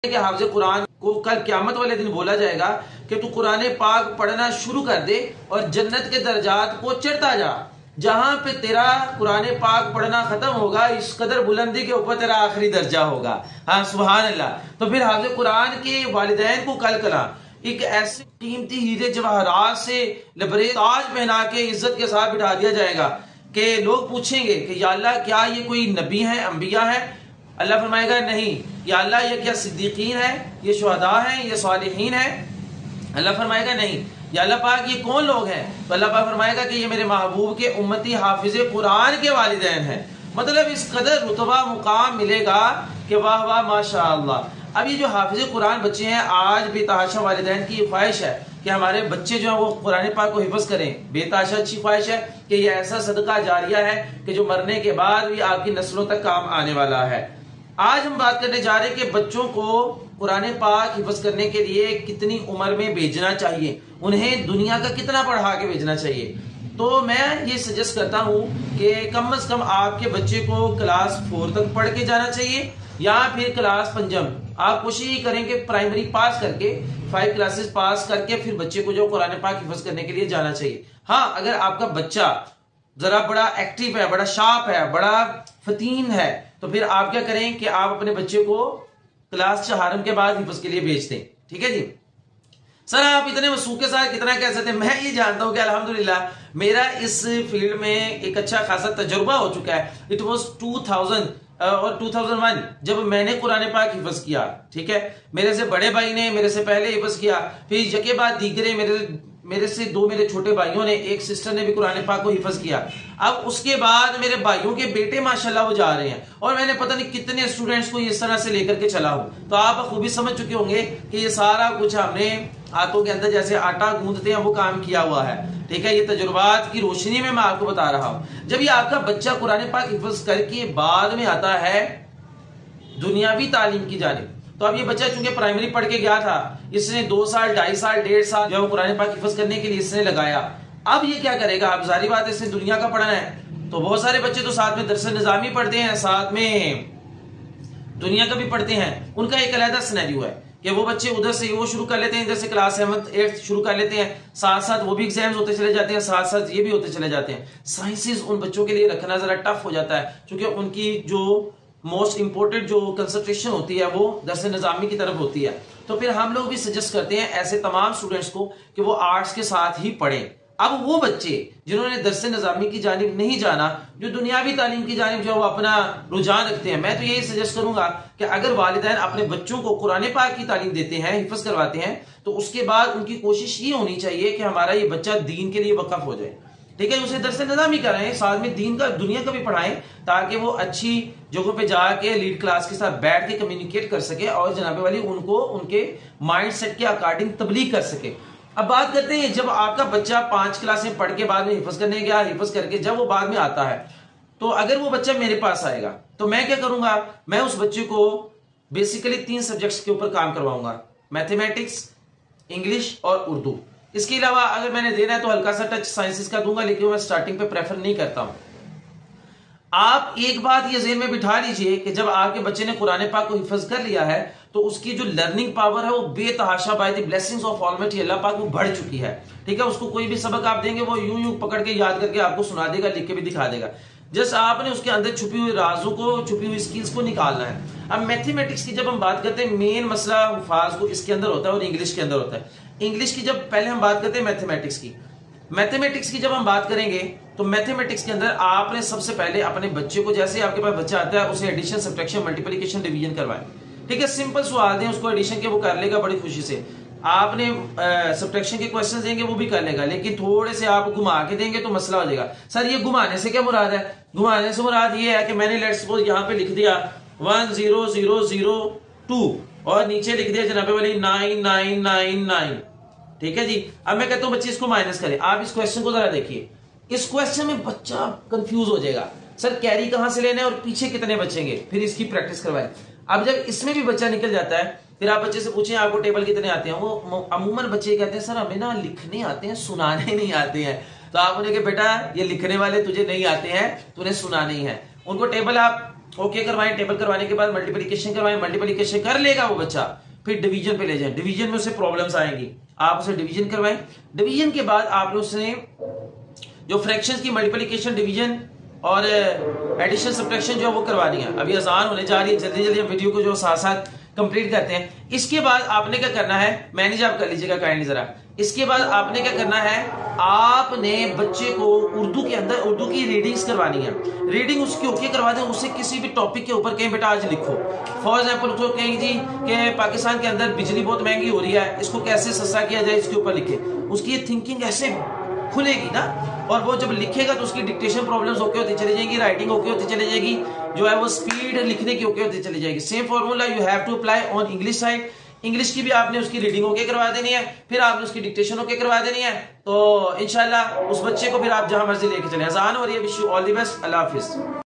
کہ حافظ قرآن کو کل قیامت والے دن بولا جائے گا کہ تو قرآن پاک پڑھنا شروع کر دے اور جنت کے درجات کو چڑھتا جا. جہاں پہ تیرا قرآن پاک پڑھنا ختم ہوگا اس قدر بلندی کے اوپر تیرا آخری درجہ ہوگا. ہاں سبحان اللہ. تو پھر حافظ قرآن کے والدین کو کل کلا ایک ایسے قیمتی ہیرے جواہرات سے لبریز تاج پہنا کے عزت کے ساتھ بٹھا دیا جائے گا کہ لوگ پوچھیں گے کہ یا اللہ کیا یہ کوئی نبی ہیں، انبیاء ہیں؟ اللہ فرمائے گا نہیں. یا اللہ یہ کیا صدیقین ہیں، یہ شہداء ہیں، یہ صالحین ہیں؟ اللہ فرمائے گا نہیں. یا اللہ پاک یہ کون لوگ ہیں؟ تو اللہ پاک فرمائے گا کہ یہ میرے محبوب کے امتی حافظ قرآن کے والدین ہیں. مطلب اس قدر رتبہ مقام ملے گا کہ واہ واہ ماشاء اللہ. اب یہ جو حافظ قرآن بچے ہیں، آج بے تحاشا والدین کی یہ خواہش ہے کہ ہمارے بچے جو ہیں وہ قرآن پاک کو حفظ کریں. بے تحاشا اچھی خواہش ہے کہ یہ ایسا صدقہ جاریہ ہے کہ جو مرنے کے بعد بھی آپ کی نسلوں تک کام آنے والا ہے. آج ہم بات کرنے جا رہے ہیں کہ بچوں کو قرآن پاک حفظ کرنے کے لیے کتنی عمر میں بھیجنا چاہیے، انہیں دنیا کا کتنا پڑھا کے بھیجنا چاہیے. تو میں یہ سجیسٹ کرتا ہوں کہ کم از کم آپ کے بچے کو کلاس 4 تک پڑھ کے جانا چاہیے یا پھر کلاس 5. آپ کوشش کریں کہ پرائمری پاس کر کے 5 کلاسز پاس کر کے پھر بچے کو جو قرآن پاک حفظ کرنے کے لیے جانا چاہیے. ہاں اگر آپ کا بچہ ذرا بڑا ایکٹیو ہے، بڑا شارپ ہے، بڑا فتین ہے، تو پھر آپ کیا کریں کہ آپ اپنے بچے کو کلاس 4 کے بعد حفظ کے لیے بھیج دیں. ٹھیک ہے جی. سر آپ اتنے وثوق کے ساتھ کتنا کہہ سکتے ہیں؟ میں یہ جانتا ہوں کہ الحمدللہ میرا اس فیلڈ میں ایک اچھا خاصا تجربہ ہو چکا ہے. اٹ واز 2000 اور 2001 جب میں نے قرآن پاک حفظ کیا. ٹھیک ہے، میرے سے بڑے بھائی نے میرے سے پہلے حفظ کیا، پھر یکے بعد دیگرے میرے سے 2 میرے چھوٹے بھائیوں نے، ایک سسٹر نے بھی قرآن پاک کو حفظ کیا. اب اس کے بعد میرے بھائیوں کے بیٹے ماشاءاللہ وہ جا رہے ہیں اور میں نے پتہ نہیں کتنے اسٹوڈنٹس کو اس طرح سے لے کر کے چلا ہوں. تو آپ خوبی سمجھ چکے ہوں گے کہ یہ سارا کچھ ہم نے ہاتھوں کے اندر جیسے آٹا گوندتے ہیں وہ کام کیا ہوا ہے. ٹھیک ہے، یہ تجربات کی روشنی میں آپ کو بتا رہا ہوں. جب یہ آپ کا بچہ قرآن پاک حفظ کر کے بعد میں آتا ہے دنیاوی تعلیم کی جانب، تو اب یہ بچہ چونکہ پرائمری پڑھ کے گیا تھا، اس نے 2 سال 2.5 سال 1.5 سال جو قرآن پاک حفظ کرنے کے لیے اس نے لگایا. اب یہ کیا کرے گا؟ اب ظاہری بات ہے اس نے دنیا کا پڑھنا ہے. تو بہت سارے بچے تو ساتھ میں درس نظامی پڑھتے ہیں، ساتھ میں دنیا کا بھی پڑھتے ہیں. ان کا ایک علیحدہ سینیریو ہے کہ وہ بچے ادھر سے وہ شروع کر لیتے ہیں، ادھر سے کلاس 7 8 شروع کر لیتے ہیں، ساتھ ساتھ وہ بھی ایگزامز ہوتے چلے جاتے ہیں، ساتھ ساتھ یہ بھی ہوتے چلے جاتے ہیں. سائنسز ان بچوں کے لیے رکھنا ذرا ٹف ہو جاتا ہے کیونکہ ان کی جو موسٹ امپورٹنٹ جو کنسنٹریشن ہوتی ہے وہ درس نظامی کی طرف ہوتی ہے. تو پھر ہم لوگ بھی سجیسٹ کرتے ہیں ایسے تمام اسٹوڈنٹس کو کہ وہ آرٹس کے ساتھ ہی پڑھیں. اب وہ بچے جنہوں نے درس نظامی کی جانب نہیں جانا، جو دنیاوی تعلیم کی جانب جو وہ اپنا رجحان رکھتے ہیں، میں تو یہی سجیسٹ کروں گا کہ اگر والدین اپنے بچوں کو قرآن پاک کی تعلیم دیتے ہیں، حفظ کرواتے ہیں، تو اس کے بعد ان کی کوشش یہ ہونی چاہیے کہ ہمارا یہ بچہ دین کے لیے وقف ہو جائے. ٹھیک ہے، اسے درس نظامی کرائیں، ساتھ میں دین کا دنیا کا بھی پڑھائیں تاکہ وہ اچھی جگہوں پہ جا کے لیڈ کلاس کے ساتھ بیٹھ کے کمیونیکیٹ کر سکے اور جناب والی ان کو ان کے مائنڈ سیٹ کے اکارڈنگ تبلیغ کر سکے. اب بات کرتے ہیں جب آپ کا بچہ 5 کلاسیں پڑھ کے بعد میں حفظ کرنے گیا، حفظ کر کے جب وہ بعد میں آتا ہے، تو اگر وہ بچہ میرے پاس آئے گا تو میں کیا کروں گا؟ میں اس بچے کو بیسیکلی 3 سبجیکٹس کے اوپر کام کرواؤں گا، میتھمیٹکس، انگلش اور اردو. اس کے علاوہ اگر میں نے دینا ہے تو ہلکا سا ٹچ سائنسز کا دوں گا، لیکن میں سٹارٹنگ پہ پریفر نہیں کرتا ہوں. آپ ایک بات یہ ذہن میں بٹھا لیجئے کہ جب آپ کے بچے نے قرآن پاک کو حفظ کر لیا ہے تو اس کی جو لرننگ پاور ہے وہ بے تحاشا by the blessings of almighty Allah پاک وہ بڑھ چکی ہے. ٹھیک ہے، اس کو کوئی بھی سبق آپ دیں گے وہ یوں پکڑ کے یاد کر کے آپ کو سنا دے گا، لکھ کے بھی دکھا دے گا. جس آپ نے اس کے اندر چھپی ہوئی رازوں کو، چھپی ہوئی سکلز کو نکالنا ہے. اب میتھمیٹکس کی جب ہم بات کرتے ہیں، مین مسئلہ حفاظ کو اس کے اندر ہوتا ہے اور انگلش کے اندر ہوتا ہے. انگلش کی جب پہلے ہم بات کرتے ہیں میتھمیٹکس کی جب ہم بات کریں گے تو میتھمیٹکس کے اندر آپ نے سب سے پہلے اپنے بچے کو، جیسے آپ کے پاس بچہ آتا ہے، اسے ایڈیشن، سبٹریکشن، ملٹیپلیکیشن، ڈویژن کروائیں. ٹھیک ہے، سمپل سوال دیں اس کو ایڈیشن کے، وہ کر لے گا بڑی خوشی سے. آپ نے سبٹریکشن کے کوسچنز دیں گے وہ بھی کر لے گا، لیکن تھوڑے سے آپ گھما کے دیں گے تو مسئلہ ہو جائے گا. سر یہ گھمانے سے کیا مراد ہے؟ گھمانے سے مراد یہ ہے کہ میں نے لیٹس سپوز یہاں پہ لکھ دیا 10002 اور نیچے لکھ دیا جناب والی 9999. ٹھیک ہے جی. اب میں کہتا ہوں بچے اس کو مائنس کریں. آپ اس کوسچن کو ذرا دیکھیے، اس کوسچن میں بچہ کنفیوز ہو جائے گا، سر کیری کہاں سے لینا ہے اور پیچھے کتنے بچیں گے، پھر اس کی پریکٹس کروائیں. اب جب اس میں بھی بچہ نکل جاتا ہے پھر آپ بچے سے پوچھیں آپ کو ٹیبل کتنے آتے ہیں، وہ عموماً بچے کہتے ہیں سر ہمیں نا لکھنے آتے ہیں، سنانے نہیں آتے ہیں. تو آپ انہیں کہ بیٹا یہ لکھنے والے تجھے نہیں آتے ہیں، تو انہیں سنانے ہی ہے. ان کو ٹیبل آپ اوکے کروائیں, ٹیبل کروانے کے بعد ملٹیپلیکیشن کروائیں, ملٹیپلیکیشن کر لے گا وہ بچہ, پھر ڈویژن پہ لے جائیں, ڈویژن میں اسے پرابلمز آئیں گی, آپ اسے ڈویژن کروائیں, ڈویژن کے بعد آپ نے اسے جو فریکشنز کی ملٹیپلیکیشن, ڈویژن اور ایڈیشن سبٹریکشن جو ہے وہ کروانی ہے. ابھی اذان ہونے جا رہی ہے, جلدی جلدی ہم ویڈیو کو جو ساتھ ساتھ کمپلیٹ کرتے ہیں. اس کے بعد آپ نے کیا کرنا ہے, مینیج آپ کر لیجیے گا کائنڈلی ذرا. اس کے بعد آپ نے کیا کرنا ہے, آپ نے بچے کو اردو کے اندر اردو کی ریڈنگز کروانی ہے. ریڈنگ اس کی اوکے کروا دیں, اسے کسی بھی ٹاپک کے اوپر کہیں بیٹا آج لکھو. فار ایگزامپل تو کہیں جی کہ پاکستان کے اندر بجلی بہت مہنگی ہو رہی ہے, اس کو کیسے سستا کیا جائے, اس کے اوپر لکھے. اس کی یہ تھنکنگ ایسے کھلے گی نا, اور وہ جب لکھے گا تو اس کی ڈکٹیشن پرابلمز اوکے ہوتی چلی جائیں گی, رائٹنگ اوکے ہوتی چلی جائے گی, جو ہے وہ سپیڈ لکھنے کی اوکے ہوتی چلی جائے گی. Same formula you have to apply on English side. English کی بھی آپ نے اس کی ریڈنگ اوکے کروا دینی ہے, پھر آپ نے اس کی ڈکٹیشن اوکے کروا دینی ہے. تو انشاءاللہ اس بچے کو پھر آپ جہاں مرضی لے کے چلیں. اذان ہو رہی ہے. Wish you all the best. اللہ حافظ.